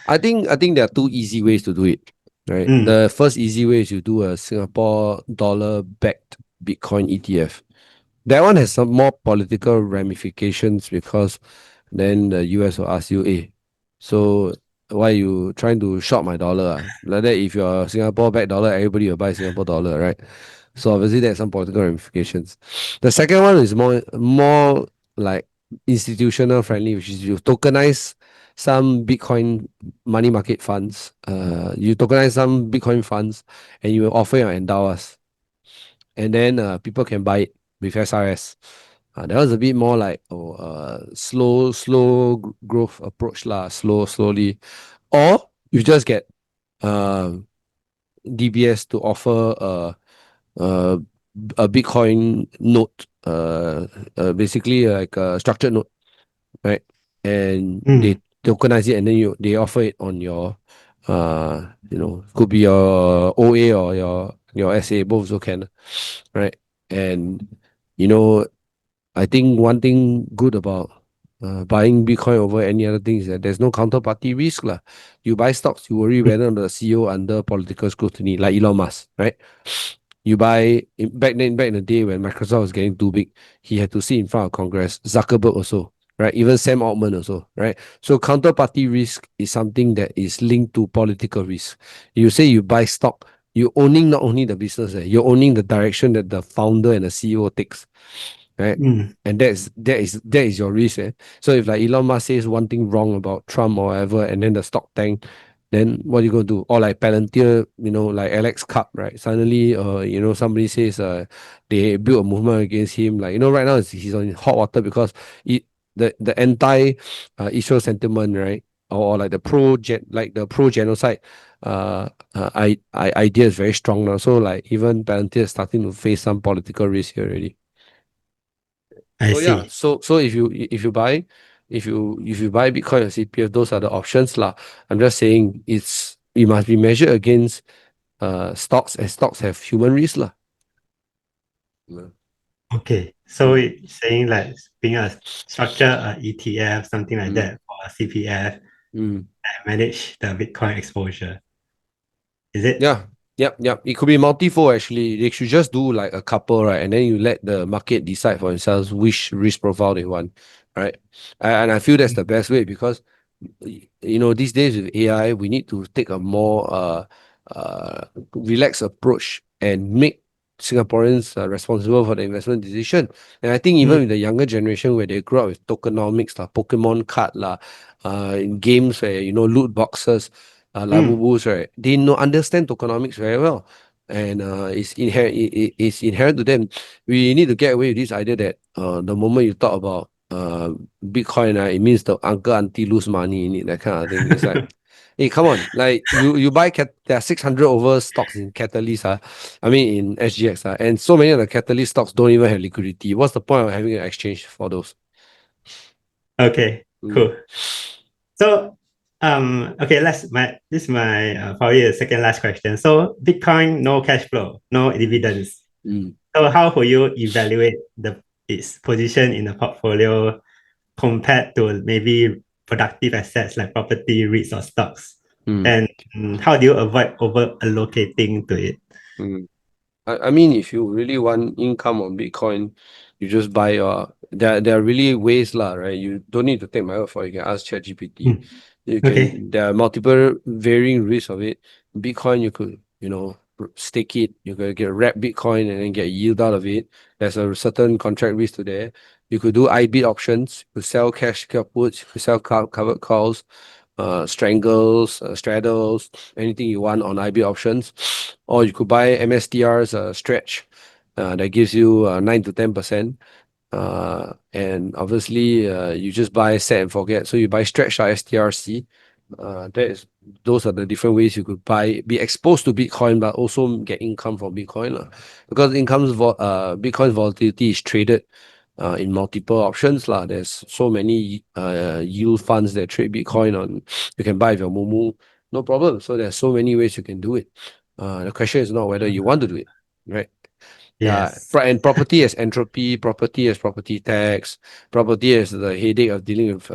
I think there are two easy ways to do it. Right. Mm, The first easy way is you do a Singapore dollar backed Bitcoin ETF. That one has some more political ramifications, because then the US will ask you, hey, so why you trying to short my dollar? Like that, if you're Singapore back dollar, everybody will buy Singapore dollar, right? So obviously there's some political ramifications. The second one is more like institutional friendly, which is you tokenize some Bitcoin money market funds. You tokenize some Bitcoin funds and you offer your endowers, and then people can buy it with SRS. That was a bit more like slow growth approach lah, slowly, or you just get um DBS to offer uh, a Bitcoin note, basically like a structured note, right? And mm, they tokenize it, and then they offer it on your could be your OA or your SA, both also can, right? And you know, I think one thing good about buying Bitcoin over any other thing is that there's no counterparty risk lah. You buy stocks, you worry whether the CEO under political scrutiny, like Elon Musk, right? You buy back in the day when Microsoft was getting too big, he had to sit in front of Congress. Zuckerberg also. right? Even Sam Altman also, right? So counterparty risk is something that is linked to political risk. You say you buy stock, you're owning not only the business, you're owning the direction that the founder and the CEO takes, right? Mm. And that is your risk. So if like Elon Musk says one thing wrong about Trump or whatever, and then the stock tank, then what are you gonna do? Or like Palantir, like 𝐸𝐶𝐶, right? Suddenly, somebody says they built a movement against him. Like right now he's on hot water because it the anti Israel sentiment, right? Or like the pro genocide idea is very strong now. So like even Palantir is starting to face some political risk here already. I So yeah, see. so if you buy Bitcoin or CPF, those are the options lah. I'm just saying it must be measured against stocks, and stocks have human risk lah. Mm. Okay. So Mm. it's saying like being a structure, a ETF, something like Mm. that, or a CPF, Mm. and manage the Bitcoin exposure. Is it? Yeah, yep. It could be multifold actually. They should just do like a couple, right? And then you let the market decide for themselves which risk profile they want, right? And I feel that's the best way because these days with AI, we need to take a more relaxed approach and make Singaporeans responsible for the investment decision. And I think even Mm. with the younger generation where they grow up with tokenomics, Pokemon card, in games where loot boxes, Mm. Labubus, right? They know understand tokenomics very well, and it's inherent to them. We need to get away with this idea that the moment you talk about Bitcoin, it means the uncle auntie lose money in it, that kind of thing. It's like, hey, come on, like you buy there are 600 over stocks in Catalyst, I mean in SGX, and so many of the Catalyst stocks don't even have liquidity. What's the point of having an exchange for those? Okay. Mm, Cool. So, okay, this is my probably the second last question. So, Bitcoin, no cash flow, no dividends. mm, So, how will you evaluate its position in the portfolio compared to maybe productive assets like property, REITs, or stocks? mm, And how do you avoid over allocating to it? mm. I mean, if you really want income on Bitcoin, you just buy there are really ways lah, right? You don't need to take my word for it. You can ask ChatGPT. Hmm. Okay. There are multiple varying risks of it. Bitcoin, you could, stake it. You could get wrap Bitcoin and then get yield out of it. There's a certain contract risk to there. You could do IBIT options. You could sell cash puts. You could sell covered calls, strangles, straddles, anything you want on IB options. Or you could buy MSTR's stretch that gives you 9 to 10%. And obviously, you just buy set and forget. So you buy stretch STRC. Those are the different ways you could be exposed to Bitcoin, but also get income from Bitcoin. Because Bitcoin's volatility is traded in multiple options. There's so many yield funds that trade Bitcoin on. You can buy with your Momo, no problem. So there's so many ways you can do it. The question is not whether you want to do it, right? Yeah, Yes. and property as entropy, property as property tax, property as the headache of dealing with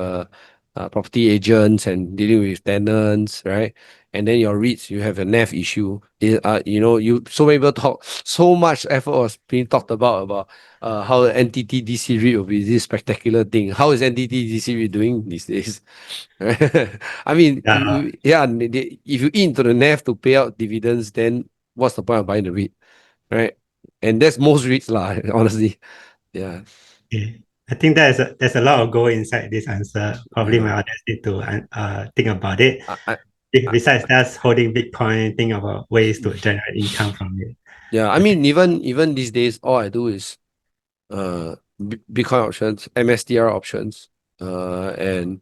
property agents and dealing with tenants, right? And then your REITs, you have a NAV issue. So many people so much effort was being talked about how NTT DC REIT will be this spectacular thing. How is NTT DC REIT doing these days? I mean, Yeah. yeah, if you eat into the NAV to pay out dividends, then what's the point of buying the REIT, right? And that's most REITs lah, honestly. Yeah. Okay. I think there's a lot of gold inside this answer. Probably Yeah. my audience need to think about it. I, I, Besides just holding Bitcoin, think about ways to generate income from it. yeah. I Okay. mean, even these days, all I do is Bitcoin options, MSTR options, and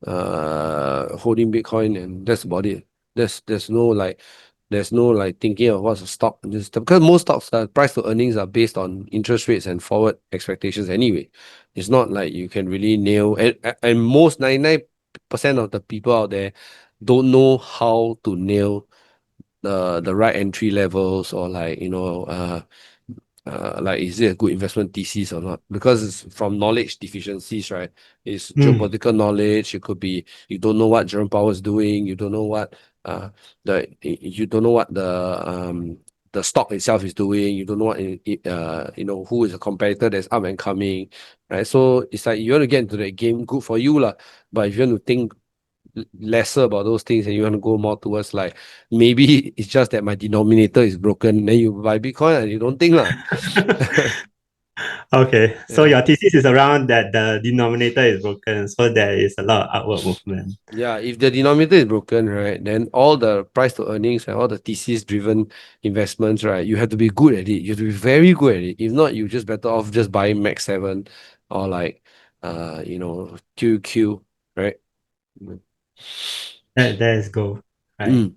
holding Bitcoin, and that's about it. There's no like thinking of what's a stock, just because most stocks, price to earnings are based on interest rates and forward expectations anyway. It's not like you can really nail, and most 99% of the people out there don't know how to nail the right entry levels, or like is it a good investment thesis or not, because it's from knowledge deficiencies, right? It's Mm. geopolitical knowledge. It could be you don't know what Jerome Powell is doing. You don't know what you don't know what the the stock itself is doing. You don't know what who is a competitor that's up and coming, right? So it's like you want to get into that game, good for you lah. But if you want to think lesser about those things and you want to go more towards like maybe it's just that my denominator is broken, then you buy Bitcoin and you don't think lah. Okay, so Yeah. your thesis is around that the denominator is broken, so there is a lot of upward movement. Yeah, if the denominator is broken, right, then all the price to earnings and all the thesis driven investments, right, you have to be good at it. You have to be very good at it. If not, you just better off just buying Max 7 or like QQ, right? That is gold, right? Mm.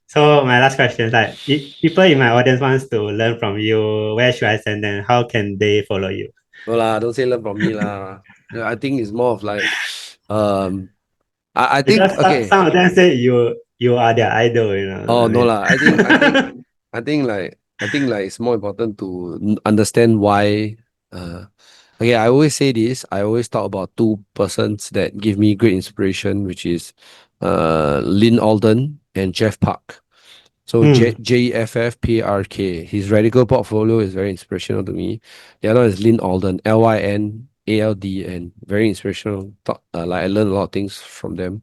So my last question is like, if people in my audience wants to learn from you, where should I send them? How can they follow you? No lah, don't say learn from me lah. Yeah, I think it's more of like um I think Because okay. some of them say you are their idol, you know. Oh I no mean, lah. I think like it's more important to understand why. Okay, I always say this. I always talk about two persons that give me great inspiration, which is Lyn Alden and Jeff Park. So mm. JEFFPARK. His radical portfolio is very inspirational to me. The other one is Lyn Alden, LYNALDN. Very inspirational. Like I learned a lot of things from them.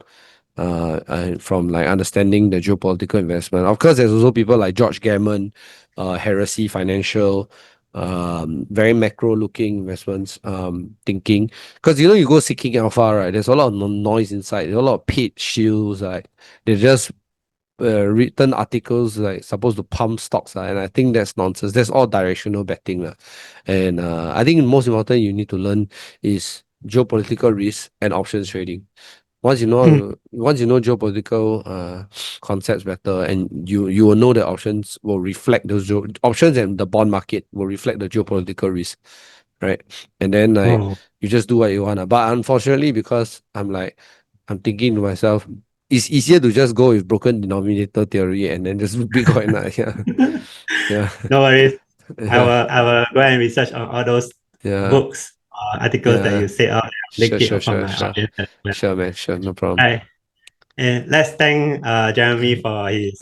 And from like understanding the geopolitical investment. Of course, there's also people like George Gammon, Heresy Financial, very macro looking investments, thinking. Because you go seeking alpha, right? There's a lot of noise inside. There's a lot of paid shields, like they just written articles like supposed to pump stocks, and I think that's nonsense. That's all directional betting. And I think the most important you need to learn is geopolitical risk and options trading. Once you know geopolitical concepts better, and you will know that options will reflect those options, and the bond market will reflect the geopolitical risk, right? And then like Oh. you just do what you want. But unfortunately, because I'm thinking to myself, it's easier to just go with broken denominator theory and then just Bitcoin. Yeah, No worries. yeah, I will go and research on all those yeah, books, articles that yeah. you said out, link Sure, it sure, from sure, my sure, audience as well. sure, man, sure, no problem. Right. And let's thank Jeremy for his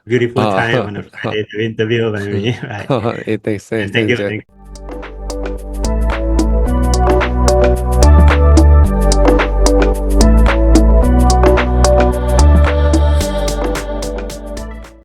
beautiful time on a Friday to interview with me. Right. Hey, thanks, And thank you. Jeff.